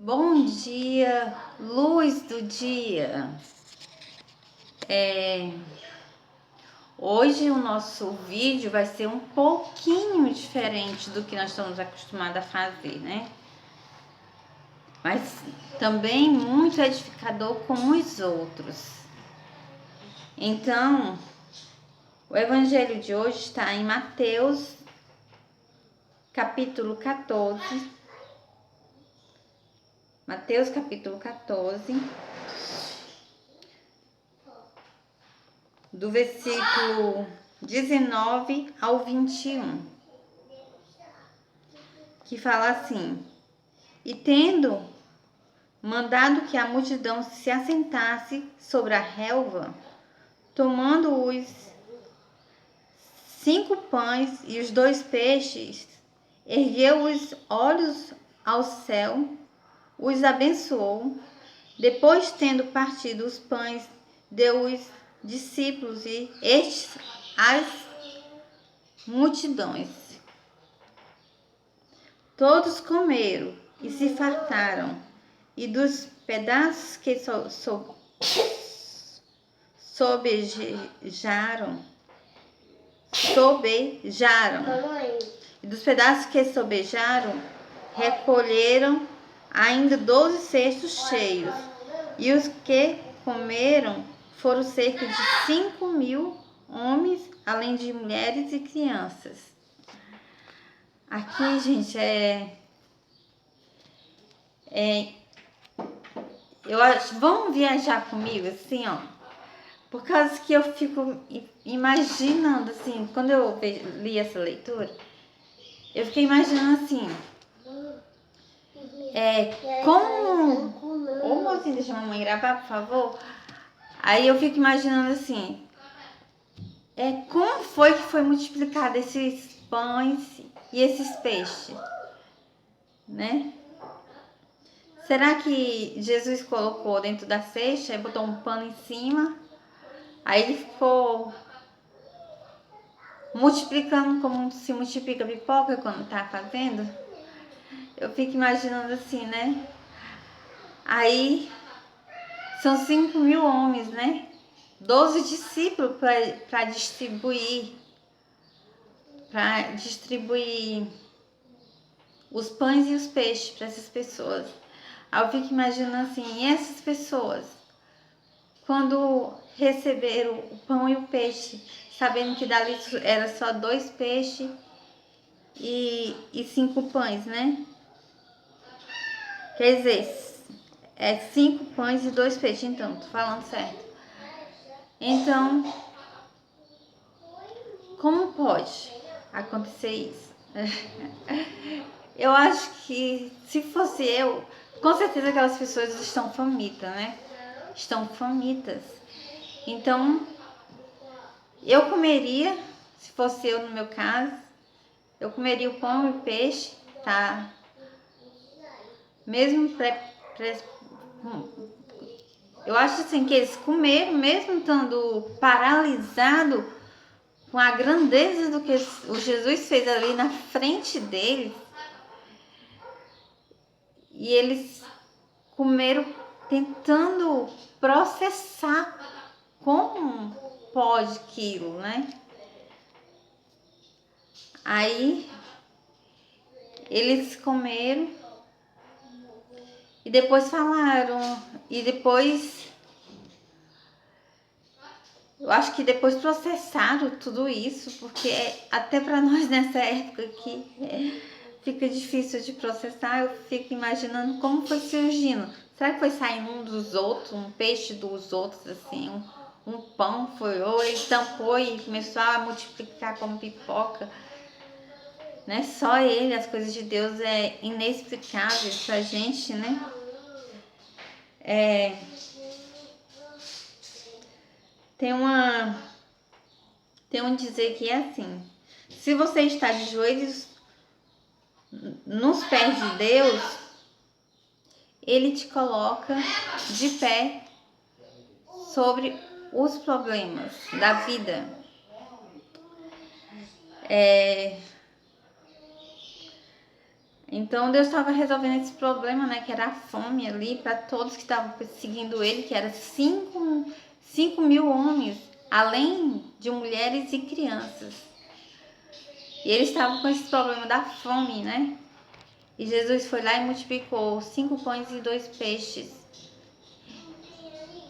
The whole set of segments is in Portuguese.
Bom dia, luz do dia. Hoje o nosso vídeo vai ser um pouquinho diferente do que nós estamos acostumados a fazer, né? Mas também muito edificador com os outros. Então, o evangelho de hoje está em Mateus, capítulo 14. Mateus, capítulo 14. Do versículo 19 ao 21, que fala assim: E tendo mandado que a multidão se assentasse sobre a relva, tomando os 5 pães e os 2 peixes, ergueu os olhos ao céu, os abençoou, depois tendo partido os pães, deu-os discípulos e estes às multidões. Todos comeram e se fartaram, e dos pedaços que sobejaram, e dos pedaços que sobejaram, recolheram ainda 12 cestos cheios, e os que comeram foram cerca de 5.000 homens, além de mulheres e crianças. Aqui, gente, eu acho, vamos viajar comigo, assim, ó, por causa que eu fico imaginando, assim, quando eu li essa leitura, eu fiquei imaginando assim, como... Ô, mocinho, deixa a mamãe gravar, por favor. Aí eu fico imaginando assim, como foi que foi multiplicado esses pães e esses peixes, né? Será que Jesus colocou dentro da cesta e botou um pano em cima? Aí ele ficou multiplicando como se multiplica pipoca quando tá fazendo? Eu fico imaginando assim, né? Aí são 5.000 homens, né? 12 discípulos para distribuir os pães e os peixes para essas pessoas. Aí eu fico imaginando assim, e essas pessoas, quando receberam o pão e o peixe, sabendo que dali era só 2 peixes e 5 pães, né? Quer dizer, 5 pães e 2 peixes, então, tô falando certo. Então, como pode acontecer isso? Eu acho que se fosse eu, com certeza aquelas pessoas estão famintas, né? Estão famintas. Então, eu comeria, se fosse eu no meu caso, eu comeria o pão e o peixe, tá? Mesmo eu acho assim que eles comeram, mesmo estando paralisado com a grandeza do que o Jesus fez ali na frente deles. E eles comeram tentando processar como pode aquilo, né? Aí eles comeram e depois falaram, e depois eu acho que depois processaram tudo isso, porque até para nós nessa época aqui fica difícil de processar. Eu fico imaginando como foi surgindo. Será que foi saindo um dos outros, um peixe dos outros, assim, um pão foi, ou ele tampou e começou a multiplicar como pipoca? Né? Só ele, as coisas de Deus é inexplicável pra gente, né? Tem um dizer que é assim: se você está de joelhos nos pés de Deus, Ele te coloca de pé sobre os problemas da vida. Então Deus estava resolvendo esse problema, né? Que era a fome ali para todos que estavam seguindo ele, que era 5.000 homens, além de mulheres e crianças. E eles estavam com esse problema da fome, né? E Jesus foi lá e multiplicou 5 pães e 2 peixes.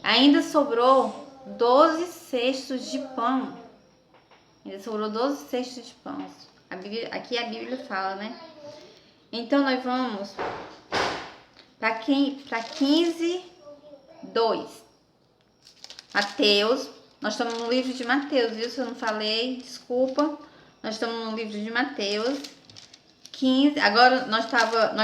Ainda sobrou 12 cestos de pão. Ainda sobrou 12 cestos de pão. Aqui a Bíblia fala, né? Então nós vamos para 15, 2. Mateus. Nós estamos no livro de Mateus, viu? Se eu não falei, desculpa. Nós estamos no livro de Mateus. 15. Agora nós estava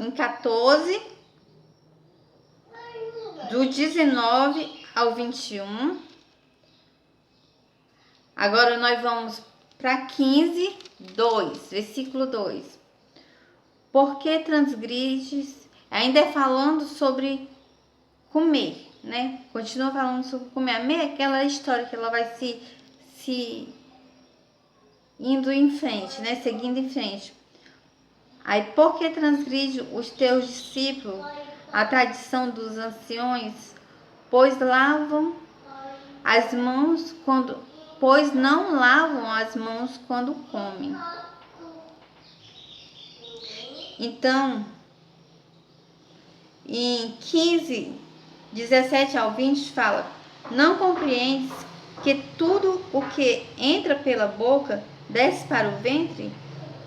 em 14, do 19 ao 21. Agora nós vamos para 15, 2, versículo 2. Por que transgrides? Ainda é falando sobre comer, né? Continua falando sobre comer. Aquela história que ela vai se indo em frente, né? Seguindo em frente. Aí, por que transgride os teus discípulos a tradição dos anciões, pois não lavam as mãos quando comem? Então, em 15, 17 ao 20 fala: não compreendes que tudo o que entra pela boca desce para o ventre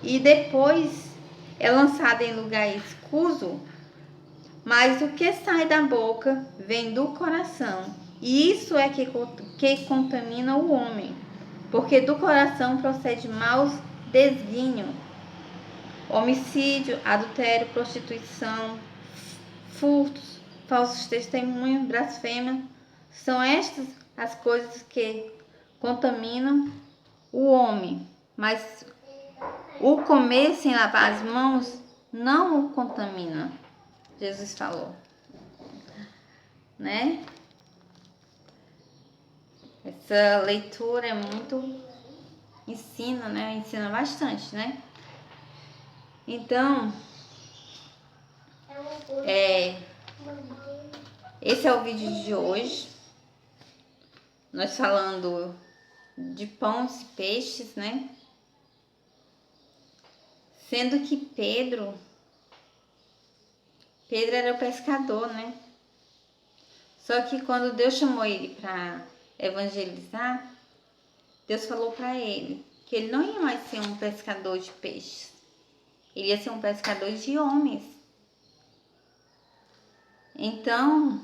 e depois é lançado em lugar escuso? Mas o que sai da boca vem do coração, e isso é que contamina o homem, porque do coração procede maus desígnios, homicídio, adultério, prostituição, furtos, falsos testemunhos, blasfêmia. São estas as coisas que contaminam o homem, mas o comer sem lavar as mãos não o contamina. Jesus falou, né? Essa leitura é muito ensina, né? Ensina bastante, né? Então, esse é o vídeo de hoje. Nós falando de pães e peixes, né? Sendo que Pedro era o pescador, né? Só que quando Deus chamou ele para evangelizar, Deus falou para ele que ele não ia mais ser um pescador de peixes. Ele ia ser um pescador de homens. Então,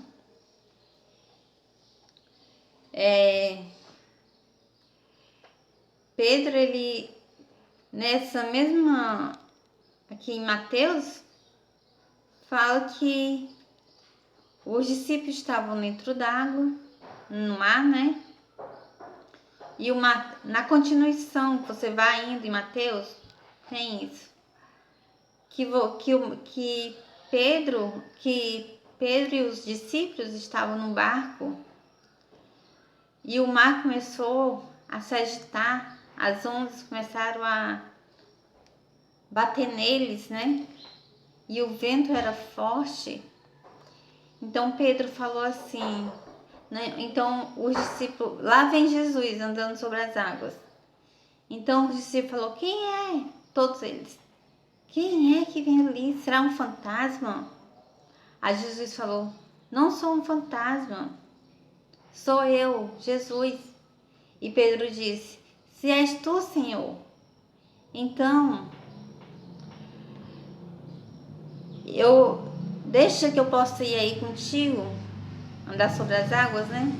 Pedro, ele, nessa mesma, aqui em Mateus, fala que os discípulos estavam dentro d'água, no mar, né? E na continuação, você vai indo em Mateus, tem isso. Que Pedro e os discípulos estavam no barco e o mar começou a se agitar, as ondas começaram a bater neles, né? E o vento era forte. Então Pedro falou assim, né? Então os discípulos, lá vem Jesus andando sobre as águas. Então os discípulos falaram: quem é? Todos eles: quem é que vem ali? Será um fantasma? Aí Jesus falou: não sou um fantasma, sou eu, Jesus. E Pedro disse: se és tu, Senhor, então deixa que eu possa ir aí contigo, andar sobre as águas, né?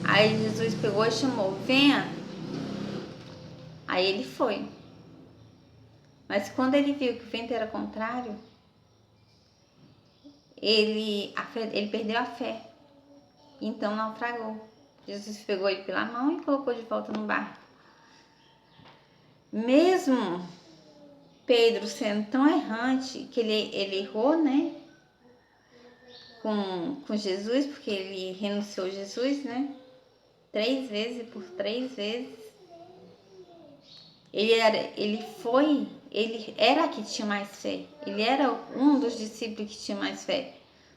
Aí Jesus pegou e chamou: venha. Aí ele foi. Mas quando ele viu que o vento era contrário, ele perdeu a fé. Então naufragou. Jesus pegou ele pela mão e colocou de volta no barco. Mesmo Pedro sendo tão errante que ele errou, né? Com Jesus, porque ele renunciou a Jesus, né? 3 vezes, por 3 vezes. Ele era que tinha mais fé. Ele era um dos discípulos que tinha mais fé.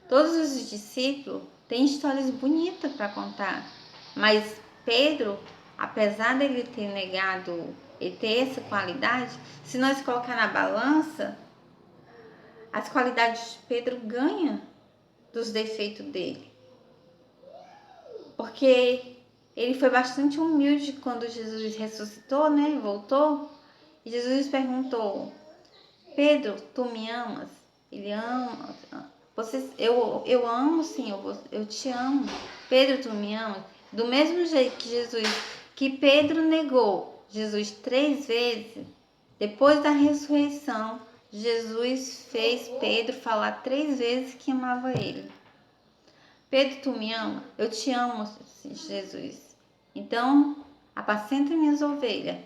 Todos os discípulos têm histórias bonitas para contar, mas Pedro, apesar dele ter negado e ter essa qualidade, se nós colocar na balança, as qualidades de Pedro ganham dos defeitos dele. Porque ele foi bastante humilde quando Jesus ressuscitou, né? Voltou. E Jesus perguntou: Pedro, tu me amas? Ele ama. Eu amo, Senhor, eu te amo. Pedro, tu me amas? Do mesmo jeito que Pedro negou Jesus 3 vezes, depois da ressurreição, Jesus fez Pedro falar 3 vezes que amava ele. Pedro, tu me ama? Eu te amo, Jesus. Então, apacenta minhas ovelhas.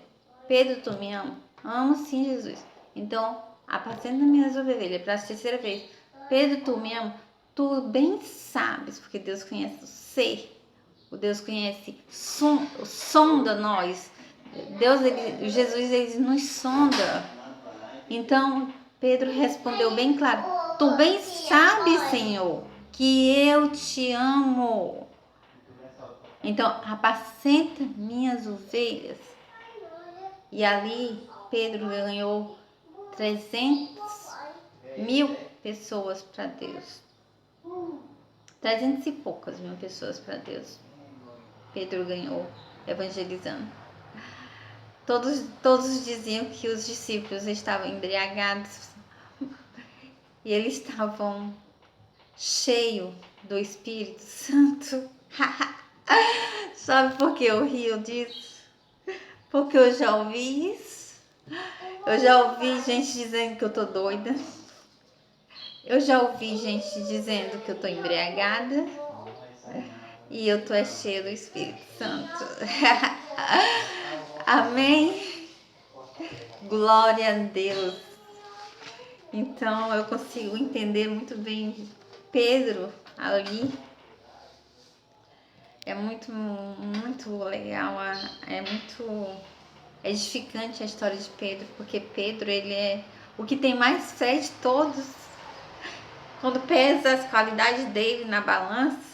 Pedro, tu me ama? Amo sim, Jesus. Então, apacenta minhas ovelhas. Para a terceira vez. Pedro, tu me ama? Tu bem sabes, porque Deus conhece o ser. O Deus conhece, sonda nós. Jesus, ele nos sonda. Então, Pedro respondeu bem claro: tu bem sabes, Senhor, que eu te amo. Então, apacenta minhas ovelhas. E ali, Pedro ganhou 300.000 pessoas para Deus. 300 e poucas mil pessoas para Deus. Pedro ganhou evangelizando. Todos diziam que os discípulos estavam embriagados e eles estavam cheios do Espírito Santo. Sabe por que eu rio disso? Porque eu já ouvi isso. Eu já ouvi gente dizendo que eu tô doida. Eu já ouvi gente dizendo que eu tô embriagada. E eu tô cheia do Espírito Santo. Amém? Glória a Deus. Então eu consigo entender muito bem Pedro ali. É muito legal, é muito edificante a história de Pedro, porque Pedro, ele é o que tem mais fé de todos. Quando pesa as qualidades dele na balança,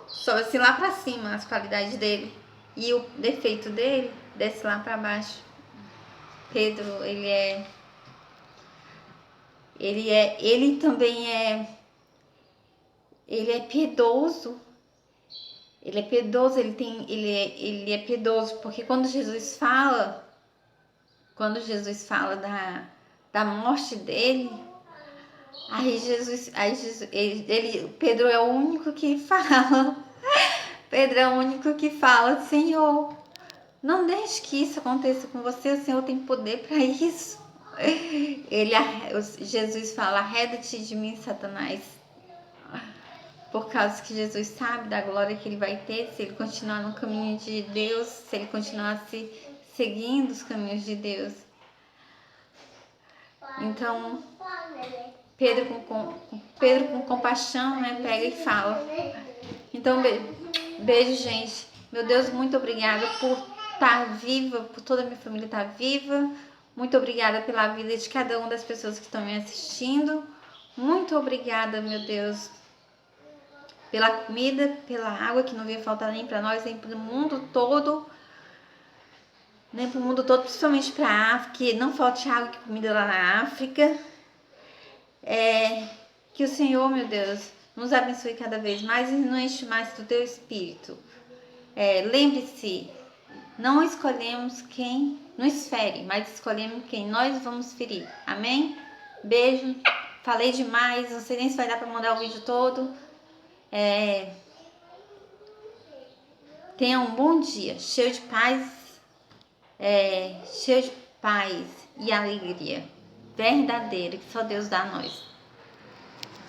sobe assim lá pra cima as qualidades dele, e o defeito dele desce lá pra baixo. Pedro, ele também ele é piedoso. Ele é piedoso, ele é piedoso, porque quando Jesus fala da morte dele, Pedro é o único que fala. Pedro é o único que fala: Senhor, não deixe que isso aconteça com você, o Senhor tem poder para isso. Jesus fala: arreda-te de mim, Satanás. Por causa que Jesus sabe da glória que ele vai ter se ele continuar no caminho de Deus, se ele continuar seguindo os caminhos de Deus. Então, Pedro com compaixão, né, pega e fala. Então, beijo, gente. Meu Deus, muito obrigada por estar viva, por toda a minha família estar viva. Muito obrigada pela vida de cada uma das pessoas que estão me assistindo. Muito obrigada, meu Deus, pela comida, pela água que não veio faltar nem para nós, nem para o mundo todo. Nem para o mundo todo, principalmente para a África, que não falte água e comida lá na África. Que o Senhor, meu Deus, nos abençoe cada vez mais e nos enche mais do teu Espírito. Lembre-se, não escolhemos quem nos fere, mas escolhemos quem nós vamos ferir. Amém? Beijo. Falei demais, não sei nem se vai dar para mandar o vídeo todo. Tenha um bom dia, cheio de paz, e alegria verdadeira que só Deus dá a nós.